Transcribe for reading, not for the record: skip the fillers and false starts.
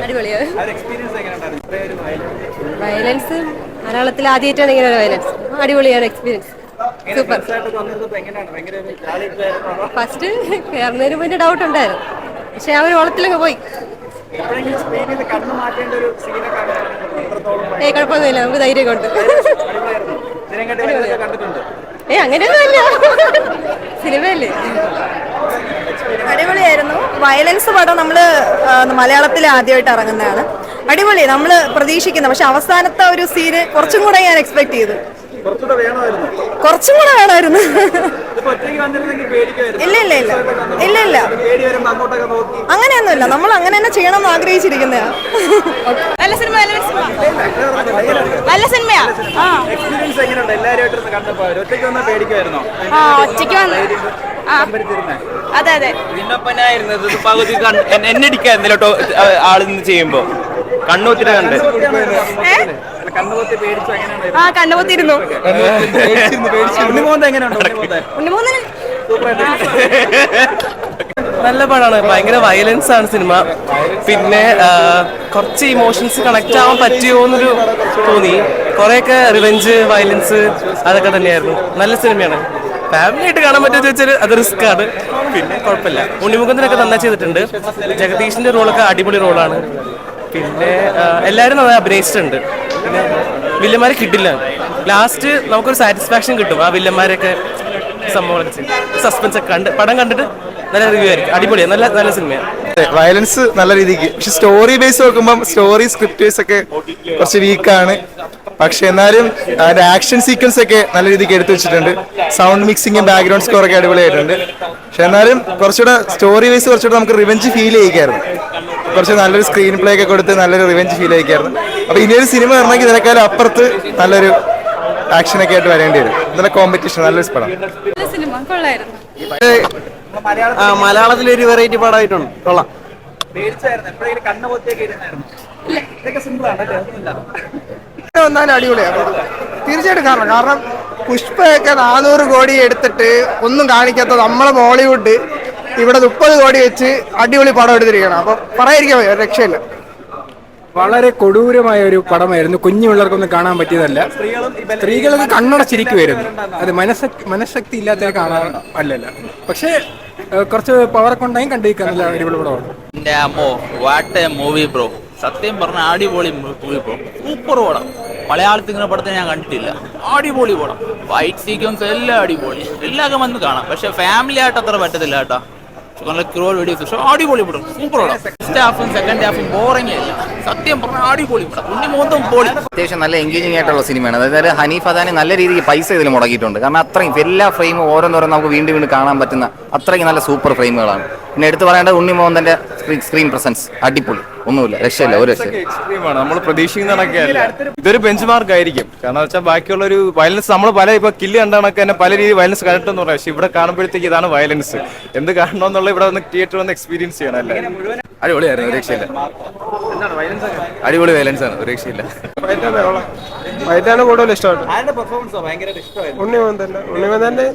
അടിപൊളിയാണ്. വയലൻസ് മലയാളത്തിൽ ആദ്യമായിട്ടാണ് ഇങ്ങനെ ഒരു വയലൻസ്. അടിപൊളിയാണ് എക്സ്പീരിയൻസ്. സൂപ്പർ. ഫസ്റ്റ് കയറുന്നതിന് മുന്നേ ഡൗട്ട് ഉണ്ടായിരുന്നു, പക്ഷെ അവർ ഓളത്തിലങ്ങ് പോയി. കുഴപ്പമൊന്നുമില്ല, നമുക്ക് ധൈര്യം കൊണ്ട്. അങ്ങനെയൊന്നുമില്ല, സിനിമയല്ലേ. അടിപൊളിയായിരുന്നു. വയലൻസ് പടം നമ്മൾ മലയാളത്തിൽ ആദ്യമായിട്ട് ഇറങ്ങുന്നതാണ്. അടിപൊളി, നമ്മൾ പ്രതീക്ഷിക്കുന്ന, പക്ഷെ അവസാനത്തെ ഒരു സീന് കുറച്ചും കൂടെ ഞാൻ എക്സ്പെക്ട് ചെയ്തു. കുറച്ചും കൂടെ വേണമായിരുന്നു. ഇല്ല ഇല്ല ഇല്ല ഇല്ല ഇല്ല, അങ്ങനെയൊന്നുമില്ല. നമ്മൾ അങ്ങനെ തന്നെ ചെയ്യണം എന്ന് ആഗ്രഹിച്ചിരിക്കുന്നതാണ്. നല്ല സിനിമ, നല്ല സിനിമയാ. ഒറ്റയ്ക്ക് വന്നു. അതെ അതെ, പകുതി എന്നടിക്കായിരുന്നല്ലോ ആളിന്ന് ചെയ്യുമ്പോ കണ്ണൂത്തിട്ട് കണ്ട്. കണ്ണുപൊത്തിരുന്നു. നല്ല പടമാണ്, ഭയങ്കര വയലൻസ് ആണ് സിനിമ. പിന്നെ കുറച്ച് ഇമോഷൻസ് കണക്ട് ആവാൻ പറ്റിയോ എന്നൊരു തോന്നി. കുറെയൊക്കെ റിവെഞ്ച്, വയലൻസ് അതൊക്കെ തന്നെയായിരുന്നു. നല്ല സിനിമയാണ്. ഫാമിലി ആയിട്ട് കാണാൻ പറ്റുമോ ചോദിച്ചാൽ അത് റിസ്ക് ആണ്. പിന്നെ കുഴപ്പമില്ല. ഉണ്ണിമുഖത്തിനൊക്കെ നന്നായി ചെയ്തിട്ടുണ്ട്. ജഗദീഷിന്റെ റോളൊക്കെ അടിപൊളി റോളാണ്. പിന്നെ എല്ലാവരും നന്നായി അഭിനയിച്ചിട്ടുണ്ട്. പിന്നെ വില്ലന്മാരെ കിട്ടില്ല. ലാസ്റ്റ് നമുക്കൊരു സാറ്റിസ്ഫാക്ഷൻ കിട്ടും ആ വില്ലന്മാരൊക്കെ സംഭവങ്ങളൊക്കെ ചെയ്യും. സസ്പെൻസ് ഒക്കെ പടം കണ്ടിട്ട് നല്ല റിവ്യൂ ആയിരിക്കും. അടിപൊളിയാണ്, നല്ല നല്ല സിനിമയാണ്. വയലൻസ് നല്ല രീതിക്ക്, പക്ഷെ സ്റ്റോറി ബേസ് നോക്കുമ്പോൾ സ്റ്റോറി സ്ക്രിപ്റ്റേഴ്സ് ഒക്കെ കുറച്ച് വീക്കാണ്. പക്ഷെ എന്നാലും അതിന്റെ ആക്ഷൻ സീക്വൻസ് ഒക്കെ നല്ല രീതിക്ക് എടുത്തു വെച്ചിട്ടുണ്ട്. സൗണ്ട് മിക്സിങ്ങും ബാക്ക്ഗ്രൗണ്ട് സ്കോർ ഒക്കെ അടിപൊളിയായിട്ടുണ്ട്. പക്ഷെ എന്നാലും കുറച്ചുകൂടെ സ്റ്റോറി വൈസ് കുറച്ചുകൂടെ നമുക്ക് റിവെഞ്ച് ഫീൽ ചെയ്യിക്കായിരുന്നു. കുറച്ച് നല്ലൊരു സ്ക്രീൻ പ്ലേ ഒക്കെ കൊടുത്ത് നല്ലൊരു റിവെഞ്ച് ഫീൽ ചെയ്യിക്കായിരുന്നു. അപ്പൊ ഇനിയൊരു സിനിമ വരണമെങ്കിൽ ഇതിനേക്കാളും അപ്പുറത്ത് നല്ലൊരു ആക്ഷനൊക്കെ ആയിട്ട് വരേണ്ടി വരും. നല്ല കോമ്പറ്റീഷൻ, നല്ലൊരു പടം. മലയാളത്തിലൊരു വെറൈറ്റി പടമായിട്ടുണ്ട്, കൊള്ളാം. വന്നാലും അടിപൊളിയാണ് തീർച്ചയായിട്ടും. കാരണം പുഷ്പയൊക്കെ 400 കോടി എടുത്തിട്ട് ഒന്നും കാണിക്കാത്ത നമ്മളെ ബോളിവുഡ് ഇവിടെ 30 കോടി വെച്ച് അടിപൊളി പടം എടുത്തിരിക്കണം. അപ്പൊ പറയാതിരിക്കാൻ രക്ഷയില്ല. വളരെ കൊടൂരമായ ഒരു പടമായിരുന്നു. കുഞ്ഞു പിള്ളേർക്കൊന്നും കാണാൻ പറ്റിയതല്ല. സ്ത്രീകളൊക്കെ കണ്ണടച്ചിരിക്കുമായിരുന്നു. അത് മനഃശക്തി ഇല്ലാത്ത കാണാൻ അല്ലല്ല, പക്ഷേ കുറച്ച് പവറൊക്കെ ഉണ്ടായും കണ്ടിരിക്കാൻ നല്ല അടിപൊളി പടമാണ്. എന്റെ അമ്മോ, വാട്ട് എ മൂവി ബ്രോ. സത്യം പറഞ്ഞ അടിപൊളി മൂവി ബ്രോ. സൂപ്പർ പടം. മലയാളത്തിൽ ഇങ്ങനെ പടത്തെ ഞാൻ കണ്ടിട്ടില്ല. അടിപൊളി പടം. ഫൈറ്റ് സീക്വൻസ് എല്ലാം അടിപൊളി. എല്ലാവർക്കും വന്ന് കാണാം, പക്ഷെ ഫാമിലി ആയിട്ട് അത്ര പറ്റത്തില്ല കേട്ടോ. അടിപൊളി പടം, സൂപ്പർ പടം. ഫസ്റ്റ് ഹാഫും സെക്കൻഡ് ഹാഫും ബോറിംഗ് അല്ല. സത്യം പറഞ്ഞാൽ അടിപൊളി പടം. ഉണ്ണിമോന്തം പൊളി. അത്യാവശ്യം നല്ല എൻഗേജിംഗ് ആയിട്ടുള്ള സിനിമയാണ്. അതായത് ഹനീഫ് അദാനി നല്ല രീതിക്ക് പൈസ ഇതിൽ മുടക്കിയിട്ടുണ്ട്. കാരണം അത്രയും എല്ലാ ഫ്രെയിമും ഓരോന്നോരോന്ന് നമുക്ക് വീണ്ടും വീണ്ടും കാണാൻ പറ്റുന്ന അത്രയും നല്ല സൂപ്പർ ഫ്രെയിമുകളാണ്. പിന്നെ എടുത്തു പറയേണ്ടത് ഉണ്ണിമോഹന്റെ സ്ക്രീൻ പ്രസൻസ് അടിപൊളി, ഒന്നുമില്ല, രക്ഷയില്ല, ഒരു രക്ഷ. എക്സ്ട്രീമാണ്, നമ്മൾ പ്രതീക്ഷിക്കുന്നതൊക്കെയല്ല. ഇതൊരു ബെഞ്ച് മാർക്ക് ആയിരിക്കും. കാരണം വെച്ചാൽ ബാക്കിയുള്ള ഒരു വയലൻസ് നമ്മൾ പല ഇപ്പൊ കില്ല് കണ്ടണൊക്കെ തന്നെ പല രീതിയിൽ വയലൻസ് കണ്ടിട്ടെന്ന് പറയാം. പക്ഷെ ഇവിടെ കാണുമ്പോഴത്തേക്ക് ഇതാണ് വയലൻസ്. എന്ത് കാണണമെന്നുള്ള ഇവിടെ വന്ന് തിയേറ്ററിൽ വന്ന് എക്സ്പീരിയൻസ് ചെയ്യണം. അല്ലേ, അടിപൊളിയായിരുന്നു, ഒരു രക്ഷയില്ല. അടിപൊളി വയലൻസ് ആണ്, ഒരു രക്ഷയില്ല. വൈറ്റാണ് കൂടുതൽ ഇഷ്ടമാണ്. ഉണ്ണിമോഹൻ തന്നെ